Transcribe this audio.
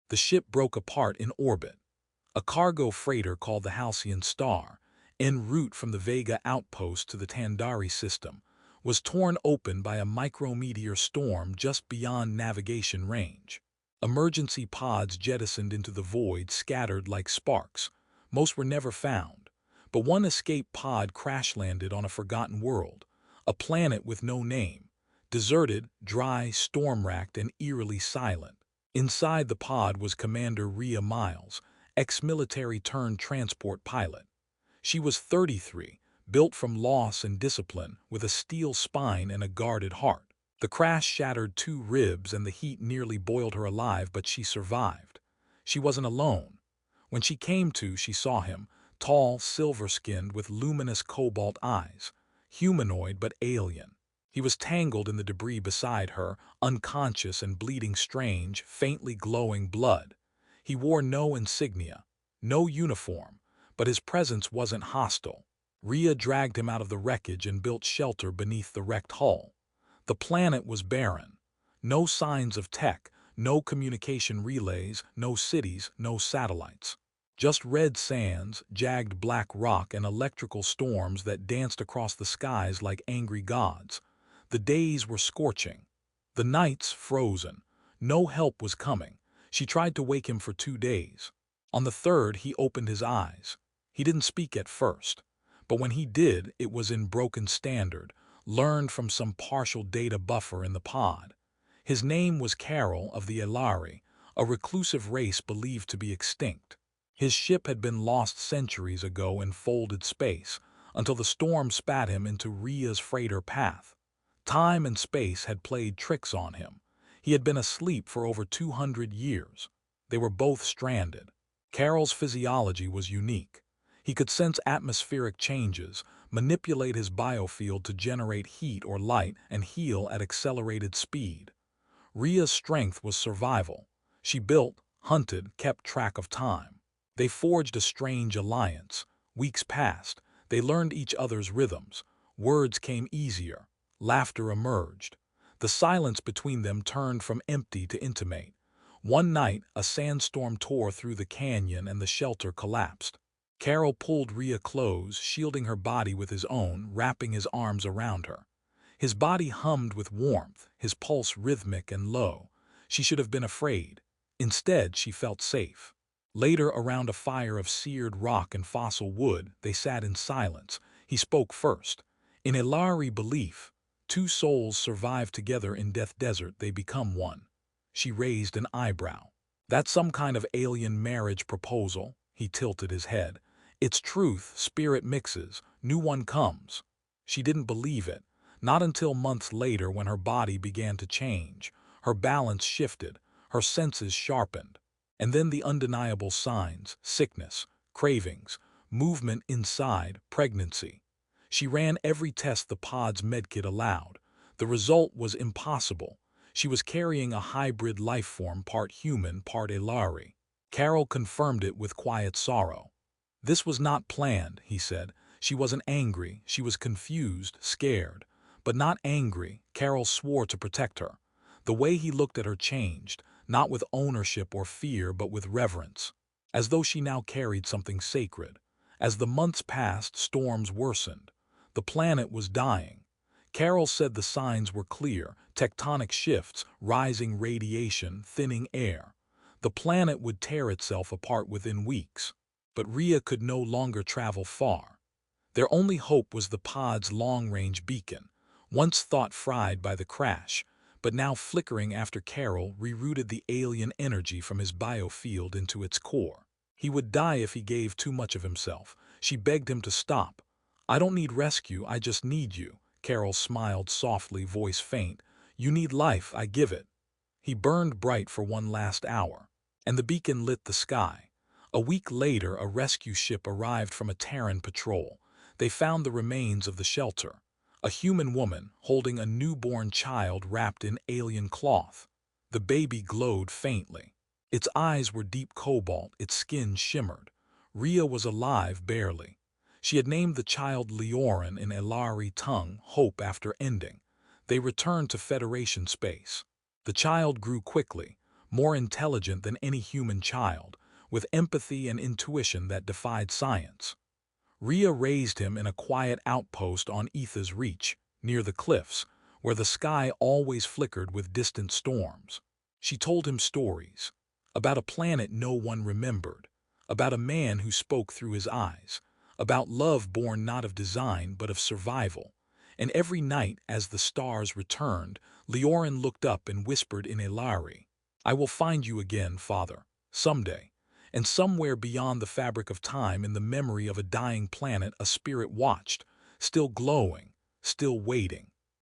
The ship broke apart in orbit. A cargo freighter called the Halcyon Star, en route from the Vega outpost to the Tandari system, was torn open by a micrometeor storm just beyond navigation range. Emergency pods jettisoned into the void scattered like sparks. Most were never found, but one escape pod crash-landed on a forgotten world, a planet with no name, deserted, dry, storm-racked, and eerily silent. Inside the pod was Commander Rhea Miles, ex-military turned transport pilot. She was 33, built from loss and discipline, with a steel spine and a guarded heart. The crash shattered 2 ribs and the heat nearly boiled her alive, but she survived. She wasn't alone. When she came to, she saw him, tall, silver-skinned, with luminous cobalt eyes, humanoid but alien. He was tangled in the debris beside her, unconscious and bleeding strange, faintly glowing blood. He wore no insignia, no uniform, but his presence wasn't hostile. Rhea dragged him out of the wreckage and built shelter beneath the wrecked hull. The planet was barren. No signs of tech, no communication relays, no cities, no satellites. Just red sands, jagged black rock, and electrical storms that danced across the skies like angry gods. The days were scorching. The nights frozen. No help was coming. She tried to wake him for 2 days. On the third, he opened his eyes. He didn't speak at first, but when he did, it was in broken standard, learned from some partial data buffer in the pod. His name was Carol of the Elari, a reclusive race believed to be extinct. His ship had been lost centuries ago in folded space, until the storm spat him into Rhea's freighter path. Time and space had played tricks on him. He had been asleep for over 200 years. They were both stranded. Carol's physiology was unique. He could sense atmospheric changes, manipulate his biofield to generate heat or light, and heal at accelerated speed. Rhea's strength was survival. She built, hunted, kept track of time. They forged a strange alliance. Weeks passed. They learned each other's rhythms. Words came easier. Laughter emerged. The silence between them turned from empty to intimate. One night, a sandstorm tore through the canyon and the shelter collapsed. Carol pulled Rhea close, shielding her body with his own, wrapping his arms around her. His body hummed with warmth, his pulse rhythmic and low. She should have been afraid. Instead, she felt safe. Later, around a fire of seared rock and fossil wood, they sat in silence. He spoke first. In Elari belief, 2 souls survive together in Death Desert, they become one. She raised an eyebrow. That's some kind of alien marriage proposal. He tilted his head. It's truth, spirit mixes, new one comes. She didn't believe it, not until months later when her body began to change. Her balance shifted, her senses sharpened. And then the undeniable signs, sickness, cravings, movement inside, pregnancy. She ran every test the pod's medkit allowed. The result was impossible. She was carrying a hybrid life form, part human, part Elari. Carol confirmed it with quiet sorrow. This was not planned, he said. She wasn't angry, she was confused, scared. But not angry, Carol swore to protect her. The way he looked at her changed, not with ownership or fear, but with reverence. As though she now carried something sacred. As the months passed, storms worsened. The planet was dying. Carol said the signs were clear: tectonic shifts, rising radiation, thinning air. The planet would tear itself apart within weeks. But Rhea could no longer travel far. Their only hope was the pod's long-range beacon, once thought fried by the crash, but now flickering after Carol rerouted the alien energy from his biofield into its core. He would die if he gave too much of himself. She begged him to stop. "I don't need rescue, I just need you." Carol smiled softly, voice faint. "You need life, I give it." He burned bright for one last hour, and the beacon lit the sky. A week later, a rescue ship arrived from a Terran patrol. They found the remains of the shelter. A human woman holding a newborn child wrapped in alien cloth. The baby glowed faintly. Its eyes were deep cobalt, its skin shimmered. Rhea was alive barely. She had named the child Leorin in Elari tongue, hope after ending. They returned to Federation space. The child grew quickly, more intelligent than any human child, with empathy and intuition that defied science. Rhea raised him in a quiet outpost on Etha's Reach, near the cliffs, where the sky always flickered with distant storms. She told him stories about a planet no one remembered, about a man who spoke through his eyes, about love born not of design but of survival. And every night, as the stars returned, Leorin looked up and whispered in Ilari, "I will find you again, Father, someday." And somewhere beyond the fabric of time, in the memory of a dying planet, a spirit watched, still glowing, still waiting.